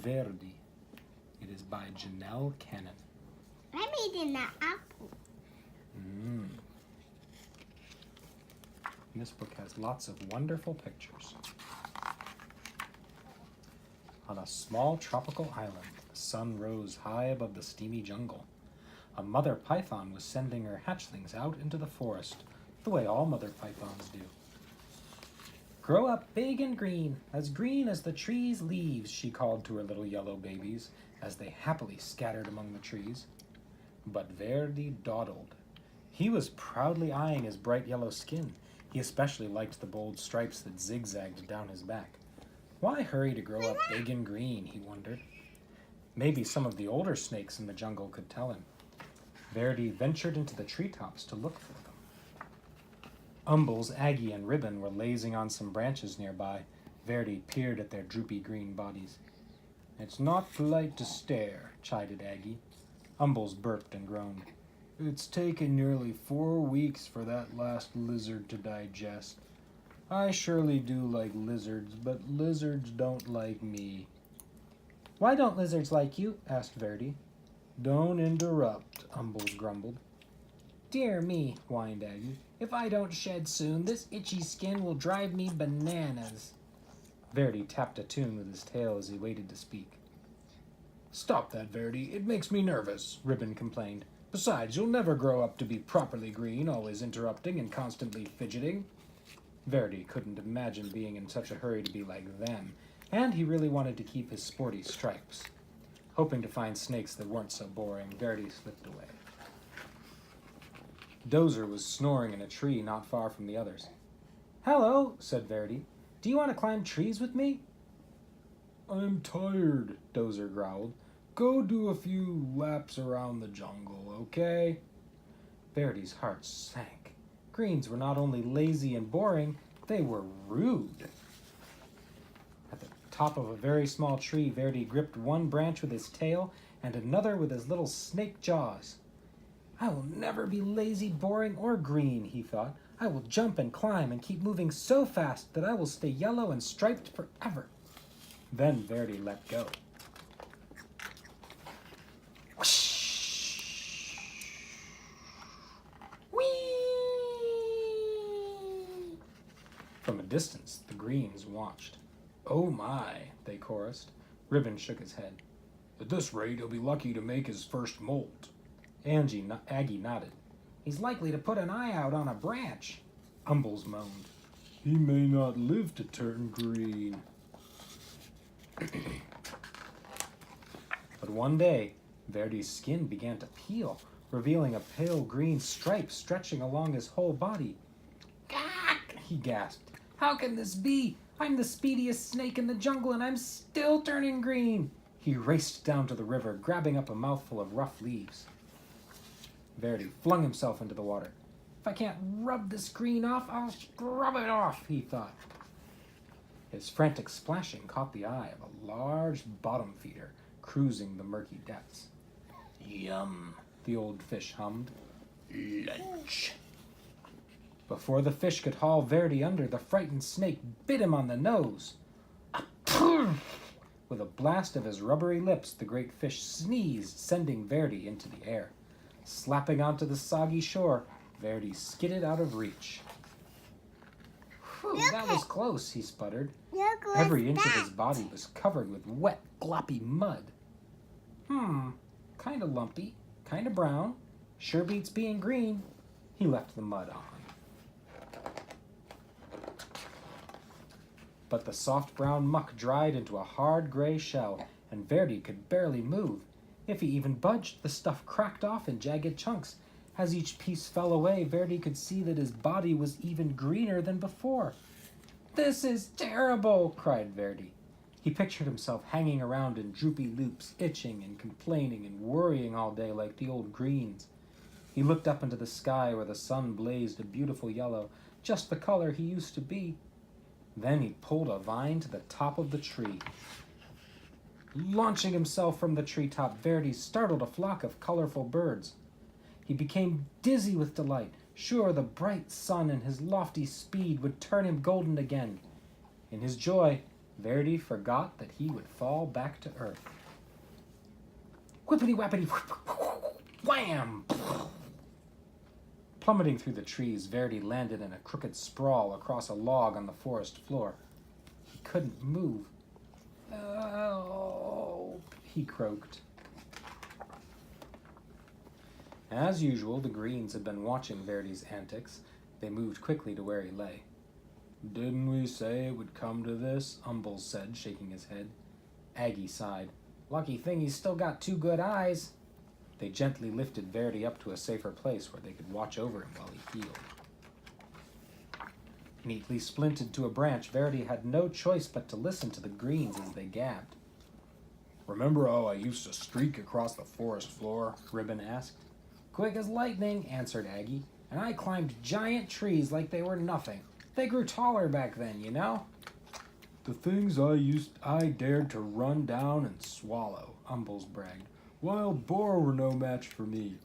Verdi. It is by Janelle Cannon. I'm eating the apple. This book has lots of wonderful pictures. On a small tropical island, the sun rose high above the steamy jungle. A mother python was sending her hatchlings out into the forest, the way all mother pythons do. "Grow up big and green as the tree's leaves," she called to her little yellow babies as they happily scattered among the trees. But Verdi dawdled. He was proudly eyeing his bright yellow skin. He especially liked the bold stripes that zigzagged down his back. Why hurry to grow up big and green, he wondered. Maybe some of the older snakes in the jungle could tell him. Verdi ventured into the treetops to look for them. Umbles, Aggie, and Ribbon were lazing on some branches nearby. Verdi peered at their droopy green bodies. "It's not polite to stare," chided Aggie. Umbles burped and groaned. "It's taken nearly 4 weeks for that last lizard to digest. I surely do like lizards, but lizards don't like me." "Why don't lizards like you?" asked Verdi. "Don't interrupt," Umbles grumbled. "Dear me," whined Aggie. "If I don't shed soon, this itchy skin will drive me bananas." Verdi tapped a tune with his tail as he waited to speak. "Stop that, Verdi. It makes me nervous," Ribbon complained. "Besides, you'll never grow up to be properly green, always interrupting and constantly fidgeting." Verdi couldn't imagine being in such a hurry to be like them, and he really wanted to keep his sporty stripes. Hoping to find snakes that weren't so boring, Verdi slipped away. Dozer was snoring in a tree not far from the others. "Hello," said Verdi. "Do you want to climb trees with me?" "I'm tired," Dozer growled. "Go do a few laps around the jungle, okay?" Verdi's heart sank. Greens were not only lazy and boring, they were rude. At the top of a very small tree, Verdi gripped one branch with his tail and another with his little snake jaws. "I will never be lazy, boring, or green," he thought. "I will jump and climb and keep moving so fast that I will stay yellow and striped forever." Then Verdi let go. From a distance, the greens watched. "Oh my," they chorused. Ribbon shook his head. "At this rate, he'll be lucky to make his first molt." Aggie nodded. "He's likely to put an eye out on a branch." Umbles moaned. "He may not live to turn green." But one day, Verdi's skin began to peel, revealing a pale green stripe stretching along his whole body. "Gah!" he gasped. "How can this be? I'm the speediest snake in the jungle and I'm still turning green." He raced down to the river, grabbing up a mouthful of rough leaves. Verdi flung himself into the water. "If I can't rub this green off, I'll scrub it off," he thought. His frantic splashing caught the eye of a large bottom feeder cruising the murky depths. "Yum," the old fish hummed. "Lunch." Before the fish could haul Verdi under, the frightened snake bit him on the nose. With a blast of his rubbery lips, the great fish sneezed, sending Verdi into the air. Slapping onto the soggy shore, Verdi skidded out of reach. "Whew, that was close," he sputtered. Every inch of his body was covered with wet, gloppy mud. Kinda lumpy, kinda brown. Sure beats being green." He left the mud on. But the soft brown muck dried into a hard gray shell, and Verdi could barely move. If he even budged, the stuff cracked off in jagged chunks. As each piece fell away, Verdi could see that his body was even greener than before. "This is terrible!" cried Verdi. He pictured himself hanging around in droopy loops, itching and complaining and worrying all day like the old greens. He looked up into the sky where the sun blazed a beautiful yellow, just the color he used to be. Then he pulled a vine to the top of the tree. Launching himself from the treetop, Verdi startled a flock of colorful birds. He became dizzy with delight, sure the bright sun and his lofty speed would turn him golden again. In his joy, Verdi forgot that he would fall back to earth. Whippity-wappity, wham! Plummeting through the trees, Verdi landed in a crooked sprawl across a log on the forest floor. He couldn't move. Oh, he croaked. As usual, the Greens had been watching Verdi's antics. They moved quickly to where he lay. "Didn't we say it would come to this?" Umbles said, shaking his head. Aggie sighed. "Lucky thing he's still got 2 good eyes." They gently lifted Verdi up to a safer place where they could watch over him while he healed. Neatly splinted to a branch, Verdi had no choice but to listen to the Greens as they gabbed. "Remember how I used to streak across the forest floor?" Ribbon asked. "Quick as lightning," answered Aggie, "and I climbed giant trees like they were nothing. They grew taller back then, you know." "The things I dared to run down and swallow," Umbles bragged. "Wild boar were no match for me."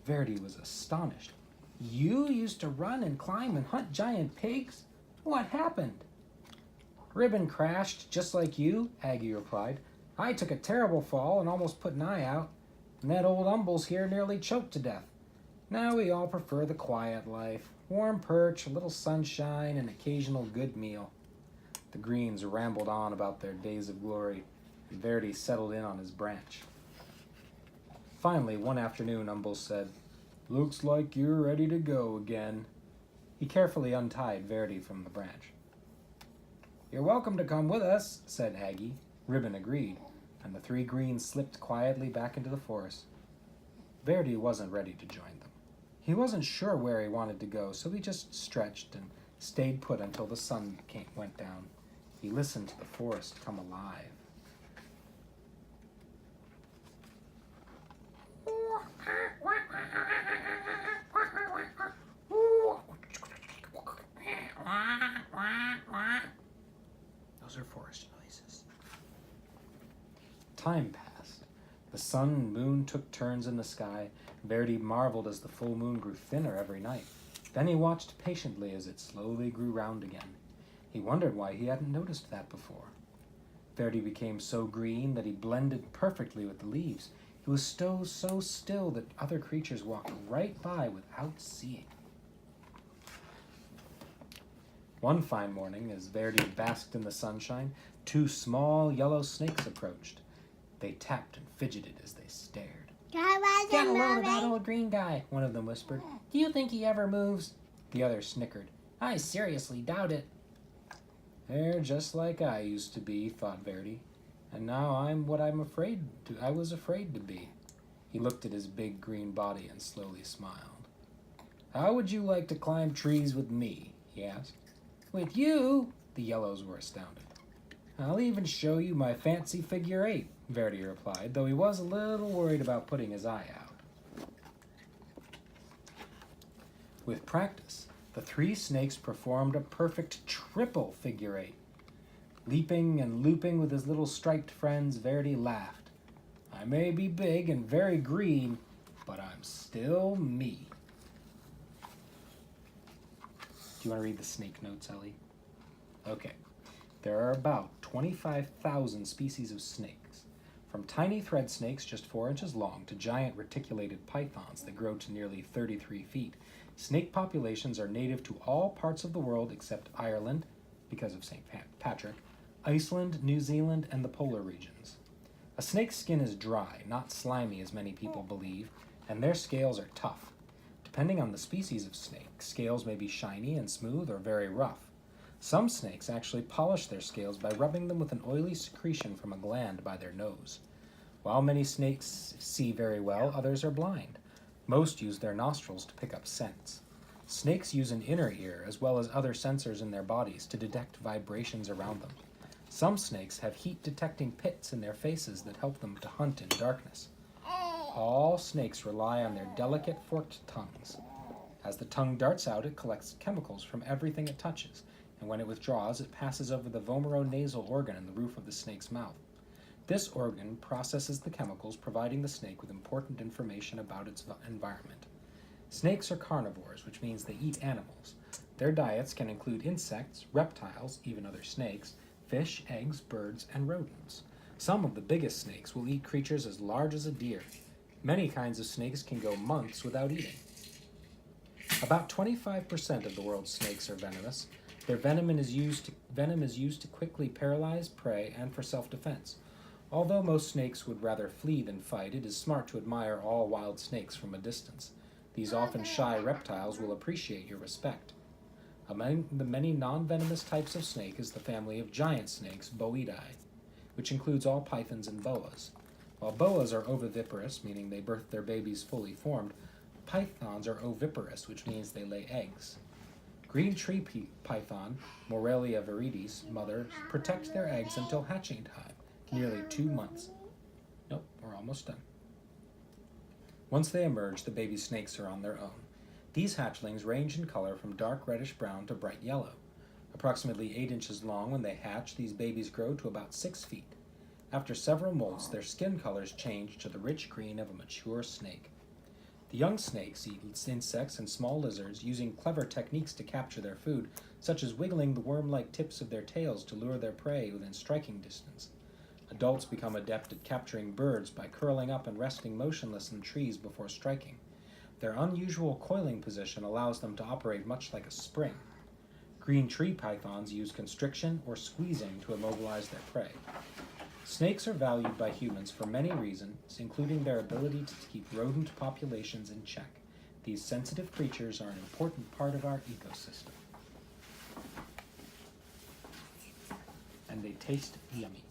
Verdi was astonished. "You used to run and climb and hunt giant pigs? What happened?" "Ribbon crashed, just like you," Aggie replied. "I took a terrible fall and almost put an eye out. And that old Umbles here nearly choked to death. Now we all prefer the quiet life. Warm perch, a little sunshine, an occasional good meal." The Greens rambled on about their days of glory, and Verdi settled in on his branch. Finally, one afternoon, Umbles said, "Looks like you're ready to go again." He carefully untied Verdi from the branch. "You're welcome to come with us," said Aggie. Ribbon agreed, and the 3 Greens slipped quietly back into the forest. Verdi wasn't ready to join them. He wasn't sure where he wanted to go, so he just stretched and stayed put until the sun went down. He listened to the forest come alive. Those are forest noises. Time passed. The sun and moon took turns in the sky. Verdi marveled as the full moon grew thinner every night. Then he watched patiently as it slowly grew round again. He wondered why he hadn't noticed that before. Verdi became so green that he blended perfectly with the leaves. He was so still that other creatures walked right by without seeing. One fine morning, as Verdi basked in the sunshine, 2 small yellow snakes approached. They tapped and fidgeted as they stared. "Get a load of that old green guy," one of them whispered. "Do you think he ever moves?" The other snickered. "I seriously doubt it." "They're just like I used to be," thought Verdi. "And now I'm what I was afraid to be." He looked at his big green body and slowly smiled. "How would you like to climb trees with me?" he asked. "With you?" The yellows were astounded. "I'll even show you my fancy figure 8, Verdi replied, though he was a little worried about putting his eye out. With practice, the 3 snakes performed a perfect triple figure 8. Leaping and looping with his little striped friends, Verdi laughed. "I may be big and very green, but I'm still me." Do you want to read the snake notes, Ellie? Okay. There are about 25,000 species of snakes, from tiny thread snakes just 4 inches long to giant reticulated pythons that grow to nearly 33 feet. Snake populations are native to all parts of the world except Ireland, because of St. Patrick, Iceland, New Zealand, and the polar regions. A snake's skin is dry, not slimy as many people believe, and their scales are tough. Depending on the species of snake, scales may be shiny and smooth or very rough. Some snakes actually polish their scales by rubbing them with an oily secretion from a gland by their nose. While many snakes see very well, others are blind. Most use their nostrils to pick up scents. Snakes use an inner ear as well as other sensors in their bodies to detect vibrations around them. Some snakes have heat-detecting pits in their faces that help them to hunt in darkness. All snakes rely on their delicate forked tongues. As the tongue darts out, it collects chemicals from everything it touches, and when it withdraws, it passes over the vomeronasal organ in the roof of the snake's mouth. This organ processes the chemicals, providing the snake with important information about its environment. Snakes are carnivores, which means they eat animals. Their diets can include insects, reptiles, even other snakes, fish, eggs, birds, and rodents. Some of the biggest snakes will eat creatures as large as a deer. Many kinds of snakes can go months without eating. About 25% of the world's snakes are venomous. Their venom is used to quickly paralyze prey and for self-defense. Although most snakes would rather flee than fight, it is smart to admire all wild snakes from a distance. These often shy reptiles will appreciate your respect. Among the many non-venomous types of snake is the family of giant snakes, Boidae, which includes all pythons and boas. While boas are oviviparous, meaning they birth their babies fully formed, pythons are oviparous, which means they lay eggs. Green tree python, Morelia viridis, mothers protect their eggs until hatching time, nearly 2 months. Nope, we're almost done. Once they emerge, the baby snakes are on their own. These hatchlings range in color from dark reddish-brown to bright yellow. Approximately 8 inches long when they hatch, these babies grow to about 6 feet. After several molts, their skin colors change to the rich green of a mature snake. The young snakes eat insects and small lizards, using clever techniques to capture their food, such as wiggling the worm-like tips of their tails to lure their prey within striking distance. Adults become adept at capturing birds by curling up and resting motionless in trees before striking. Their unusual coiling position allows them to operate much like a spring. Green tree pythons use constriction or squeezing to immobilize their prey. Snakes are valued by humans for many reasons, including their ability to keep rodent populations in check. These sensitive creatures are an important part of our ecosystem. And they taste yummy.